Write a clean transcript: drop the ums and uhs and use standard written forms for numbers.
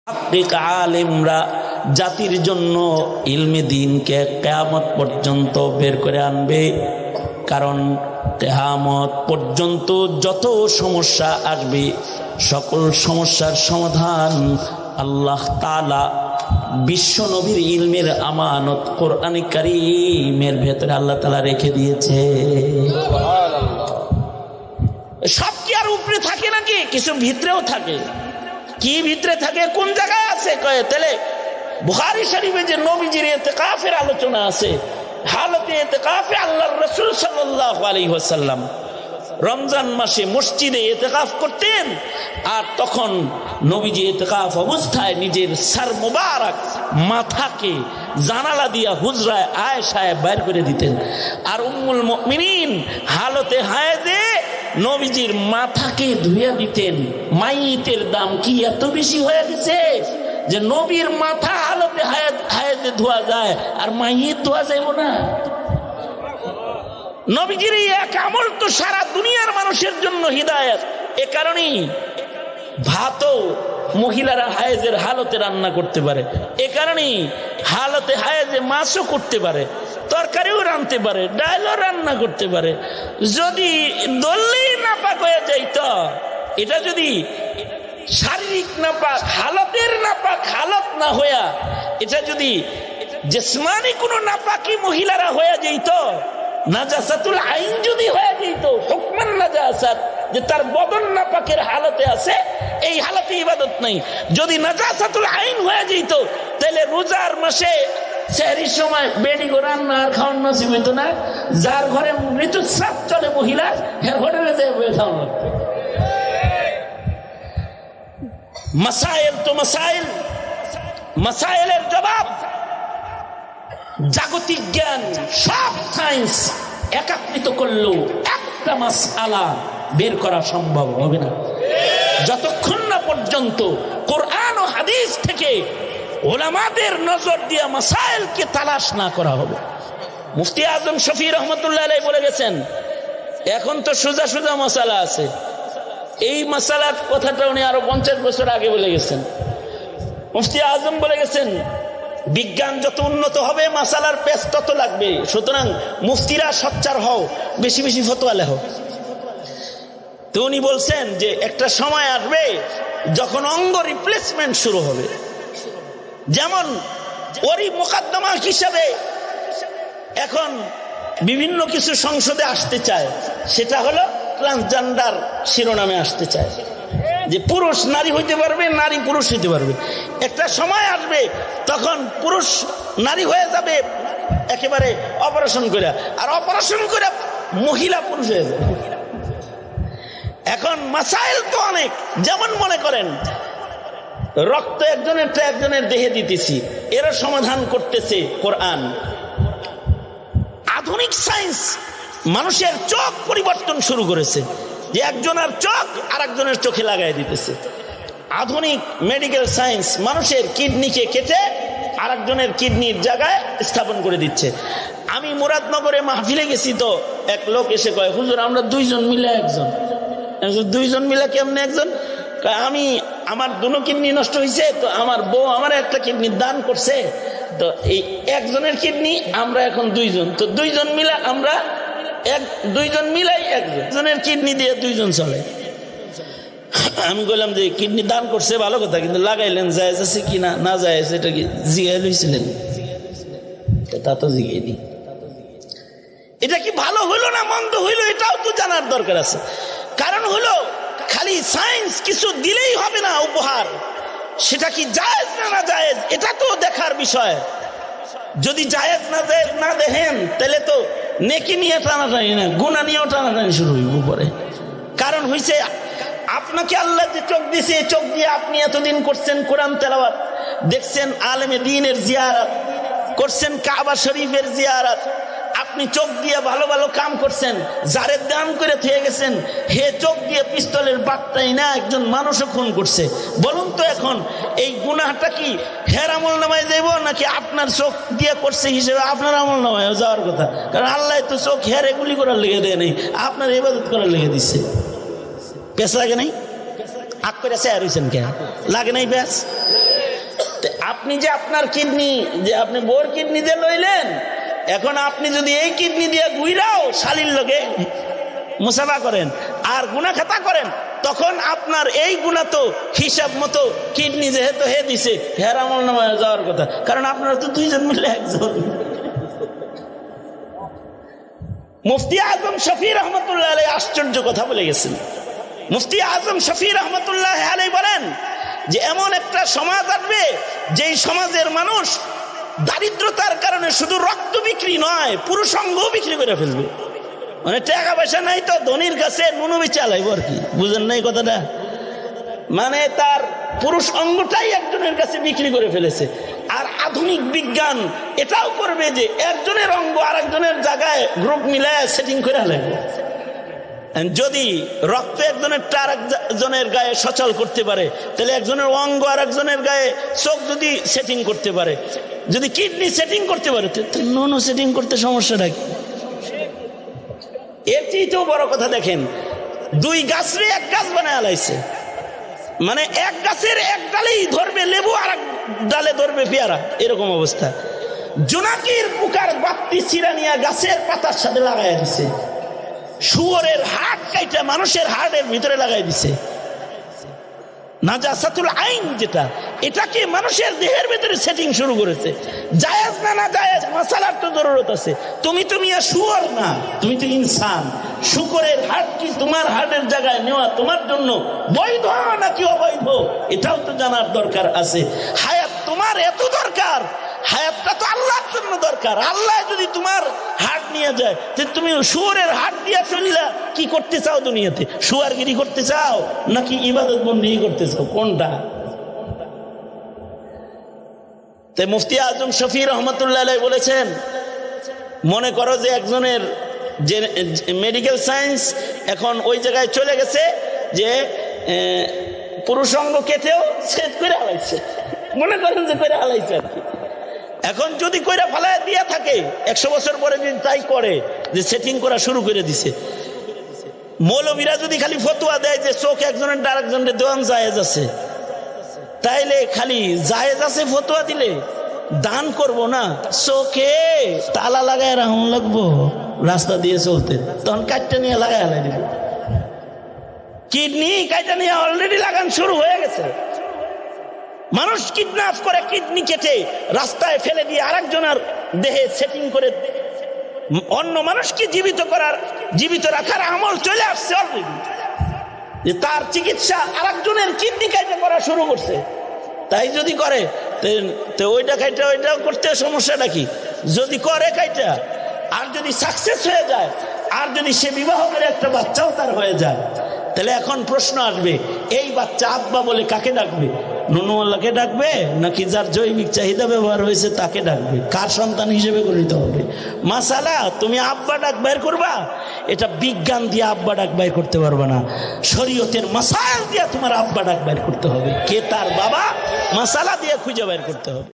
আলেমরা জাতির জন্য ইলমে দ্বীনকে কিয়ামত পর্যন্ত বের করে আনবে। কারণ কিয়ামত পর্যন্ত যত সমস্যা আসবে সকল সমস্যার সমাধান আল্লাহ তাআলা বিশ্ব নবীর ইলমের আমানত কোরআনে কারীমের ভেতরে আল্লাহ তাআলা রেখে দিয়েছে। সব কি আর উপরে থাকে নাকি? কিছু ভিতরেও থাকে। কি ভিতরে থাকে? কোন জায়গায় আছে? কয়ে তাহলে বুখারী শরীফে যে নবীজির ইতিকাফের আলোচনা আছে, হালতে ইতিকাফে আল্লাহর রাসূল সাল্লাল্লাহু আলাইহি ওয়াসাল্লাম রমজান মাসে মসজিদে ইতিকাফ করতেন। আর তখন নবীজি ইতিকাফ অবস্থায় নিজের সর মুবারক মাথাকে জানালা দিয়া হুজরায় আয়েশায় বাইর করে দিতেন। আর উম্মুল মুমিনিন হালতে হায়েজে নবীজির মাথাকে ধুইয়া দিতেন। মাইতের দাম কি এত বেশি হয়ে গেছে যে নবীর মাথা হালতে হায়েজে ধোয়া যায় আর মাইত ধোয়া যাইব না? নবীজির এক আমল তো সারা দুনিয়ার মানুষের জন্য হিদায়াত। এ কারণেই ভাতও মহিলারা হায়েজের হালতে রান্না করতে পারে, এ কারণেই হালতে হায়েজে মাছও করতে পারে, তরকারিও রানতে পারে, ডালও রান্না করতে পারে। যদি দললেই নাপাক হয়ে যাইত, এটা যদি শারীরিক নাপাক হালতের নাপাক হালত না হইয়া এটা যদি জিসমানি কোনো নাপাকি মহিলারা হয়ে যাইত, নাজাসাতুল আইন যদি হয়ে যেত, হুকমান নাজাসাত, যে তার বদন নাপাকের হালতে আছে, এই হালতে ইবাদত নাই। যদি নাজাসাতুল আইন হয়ে যেত তাহলে রোজার মাসে সেহরির সময় বেডি গোরান আর খাওয়ান নসিব হইতো না। যার ঘরে ঋতুস্রাব চলে মহিলা, এর হোটেলে যেয়ে বয়ে খাওয়ান লাগতো। মাসাইল তো মাসাইল, মাসাইলের জবাব জাগতিক জ্ঞান সব সায়েন্স একত্রিত করলেও একটা মাসআলা বের করা সম্ভব হবে না যতক্ষণ না পর্যন্ত কোরআন ও হাদিস থেকে উলামাদের নজর দিয়ে মাসাইলকে তালাশ না করা হবে। মুফতি আজম শফি রহমতুল্লাহ আলাইহি বলে গেছেন, এখন তো সোজা সোজা মাসালা আছে। এই মাসালার কথাটা উনি আরো 50 বছর আগে বলে গেছেন। মুফতি আজম বলে গেছেন, বিজ্ঞান যত উন্নত হবে মাসালার পেশ তত লাগবে, সুতরাং মুফতিরা সচ্চার হও, বেশি বেশি ফতোয়া লেখো। তো উনি বলছেন যে একটা সময় আসবে যখন অঙ্গ রিপ্লেসমেন্ট শুরু হবে। যেমন ওরই মোকদ্দমা হিসাবে এখন বিভিন্ন কিছু সংসদে আসতে চায়, সেটা হলো ট্রান্সজেন্ডার শিরোনামে আসতে চায়, যে পুরুষ নারী হইতে পারবে, নারী পুরুষ হইতে পারবে। একটা সময় আসবে তখন পুরুষ নারী হয়ে যাবে একেবারে অপারেশন করে, আর অপারেশন করে মহিলা পুরুষ হয়ে যাবে। এখন মাসাইল তো অনেক, যেমন মনে করেন রক্ত একজনের দেহে দিতেছি, এর সমাধান করতেছে কোরআন। আধুনিক সায়েন্স মানুষের চোখ পরিবর্তন শুরু করেছে, যে একজনের চোখ আর একজনের চোখে লাগাই দিতেছে। আধুনিক মেডিকেল সায়েন্স মানুষের কিডনিকে কেটে আর একজনের কিডনির জায়গায় স্থাপন করে দিচ্ছে। আমি মুরাদনগরে মাহফিলে গেছি, তো এক লোক এসে কয়, হুজুর আমরা দুইজন মিলে একজন। দুইজন মিলে কেমনে একজন? আমি আমার দুনো কিডনি নষ্ট হয়েছে, তো আমার বউ আমার একটা কিডনি দান করছে, তো এই একজনের কিডনি আমরা এখন দুইজন, তো দুইজন মিলে আমরা দুইজন মিলাই একজনের কিডনি দিয়ে দুইজন চলে। আমি বললাম যে কিডনি দান করছে ভালো কথা, কিন্তু লাগাইলেন জায়েজ আছে কি না, না জায়েজ এটা কি জিজ্ঞাসা লইছিলেন? তা তো জিজ্ঞাসা, এটা কি ভালো হইলো না মন্দ হইলো এটাও তো জানার দরকার আছে। কারণ হলো খালি সায়েন্স কিছু দিলেই হবে না উপহার, সেটা কি জায়েজ না না জায়েজ এটা তো দেখার বিষয়। যদি জায়েজ না দেখেন তাহলে তো নেকি নিয়ে টানাটানি না, গুনাহ নিয়েও টানাটানি শুরু হইব পরে। কারণ হইছে আপনাকে আল্লাহ যে চোখ দিয়েছে, চোখ দিয়ে আপনি এতদিন করছেন কোরআন তেলাওয়াত, দেখছেন আলেমে দ্বীনের জিয়ারত করছেন, কাবা শরীফের জিয়ারত, আপনি চোখ দিয়ে ভালো ভালো কাম করছেন, যারে দান করে থেকে গেছেন, হে চোখ দিয়ে পিস্তলের বার্তাই না একজন মানুষও খুন করছে। বলুন তো এখন এই গুনাহটা কি হের আমল নামায় যাইব, নাকি আপনার চোখ দিয়ে করছে হিসেবে আপনার আমল নামায় যাওয়ার কথা? কারণ আল্লাহ তো চোখ হের এগুলি করার লেগে দেয় নাই, আপনার ইবাদত করার লেগে দিচ্ছে। পেশ লাগে নাই? আগ করে চেয়ার হয়েছেন কেন? লাগে নাই ব্যাস? আপনি যে আপনার কিডনি যে আপনি বোর কিডনি দিয়ে লইলেন, এখন আপনি যদি এই কিডনি দিয়ে গুইরাও শালীর লগে মুসাফা করেন আর গুনাহ খাতা করেন, তখন আপনার এই গুনাহ তো হিসাব মতো কিডনি যেহেতু হে দিছে হের আমল নামায় যাওয়ার কথা, কারণ আপনারা তো দুইজন মিলে একজন। মুফতি আজম শফি রহমতুল্লাহ আলাইহি আশ্চর্য কথা বলে গেছেন। মুফতি আজম শফি রহমতুল্লাহ আলাইহি বলেন যে এমন একটা সমাজ আসবে যেই সমাজের মানুষ দারিদ্রতার কারণে শুধু রক্ত বিক্রি নয়, পুরুষাঙ্গ বিক্রি করে ফেলবে। মানে টাকা পয়সা নাই তো ধনির কাছে নুনু বেচে আলাইব আর কি, বুঝেন নাই কথাটা? মানে তার পুরুষ অঙ্গটাই একজনের কাছে বিক্রি করে ফেলেছে। আর আধুনিক বিজ্ঞান এটাও করবে যে একজনের অঙ্গ আরেকজনের জায়গায় গ্রুপ মিলায় সেটিং করে লাগবে। যদি রক্ত একজনের আরেকজনের গায়ে সচল করতে পারে, তাহলে একজনের অঙ্গ আর একজনের গায়ে চোখ যদি সেটিং করতে পারে, যদি কিডনি সেটিং করতে পারে, নুনু সেটিং করতে সমস্যাটা কি? এর চেয়েও বড় কথা দেখেন, দুই গাছরে এক গাছ বানায় আলাইছে। মানে এক গাছের এক ডালেই ধরবে লেবু, আর এক ডালে ধরবে পেয়ারা, এরকম অবস্থা। জোনাকির পোকার বাত্তি চিরা নিয়ে গাছের পাতার সাথে লাগাই দিছে। শুয়োরের হাড় কাইটা মানুষের হাড়ের ভিতরে লাগাই দিছে। নাজাসাতুল আইন যেটা, এটাকে মানুষের দেহের ভিতরে সেটিং শুরু করেছে। জায়েজ না না জায়েজ মাসালার তো জরুরত আছে। তুমি আর শুয়োর না, তুমি তো ইনসান। শুকরের হাড় কি তোমার হাড়ের জায়গায় নেওয়া তোমার জন্য বৈধ নাকি অবৈধ, এটাও তো জানার দরকার আছে। হায়াত তোমার এত দরকার, হায়াতটা তো আল্লাহর জন্য দরকার। আল্লাহ যদি তোমার হাট নিয়ে যায়, তুমি শুয়োরের হাট দিয়ে চললা কি করতে চাও দুনিয়াতে? শুয়ারগিরি করতে চাও নাকি ইবাদত বন্দি করতে চাও, কোনটা? তাই মুফতি আজম শফি রহমতুল্লাহ আলাইহি বলেছেন, মনে করো যে একজনের যে মেডিকেল সায়েন্স এখন ওই জায়গায় চলে গেছে যে পুরুষাঙ্গ কেটেও সেট করে হালাইছে, মনে করেন যে করে হালাইছে আর কি। এখন যদি কইরা ফালায় দিয়া থাকে, 100 বছর পরে যদি তাই করে যে সেটিং করা শুরু করে দিছে, মৌলবীরা যদি খালি ফতোয়া দেয় যে চোখ একজনের আরেকজনের দেওয়ান জায়েজ আছে, তাইলে খালি জায়েজ আছে ফতোয়া দিলে দান করব না, চোখে তালা লাগায় রাখুন লাগবো রাস্তা দিয়ে চলতে, তখন কাটটা নিয়ে লাগায় হালাই দিব। কিডনি কাটটা নিয়ে অলরেডি লাগান শুরু হয়ে গেছে। মানুষ কিডন্যাপ করে কিডনি কেটে রাস্তায় ফেলে দিয়ে আরেকজনের দেহে সেটিং করে অন্য মানুষকে জীবিত রাখার আমল চলে আসছে অলরেডি। যে তার চিকিৎসা আরেকজনের কিডনি কাইটা করা শুরু করছে। তাই যদি করে তো ওইটা কাইটা ওইটাও করতে সমস্যাটা কি? যদি করে কাইটা, আর যদি সাকসেস হয়ে যায়, আর যদি সে বিবাহ করে একটা বাচ্চাও তার হয়ে যায়, তাহলে এখন প্রশ্ন আসবে, এই বাচ্চা আব্বা বলে কাকে ডাকবে? নুনুওয়াল্লাকে ডাকবে নাকি যার জৈবিক চাহিদা ব্যবহার হয়েছে তাকে ডাকবে? কার সন্তান হিসেবে গণিত হবে? মাসালা তুমি আব্বা ডাক বাইর করবা, এটা বিজ্ঞান দিয়ে আব্বা ডাক বাইর করতে পারবে না, শরীয়তের মাসাইল দিয়ে তোমার আব্বা ডাক বাইর করতে হবে। কে তার বাবা মাসালা দিয়ে খুঁজে বাইর করতে হবে।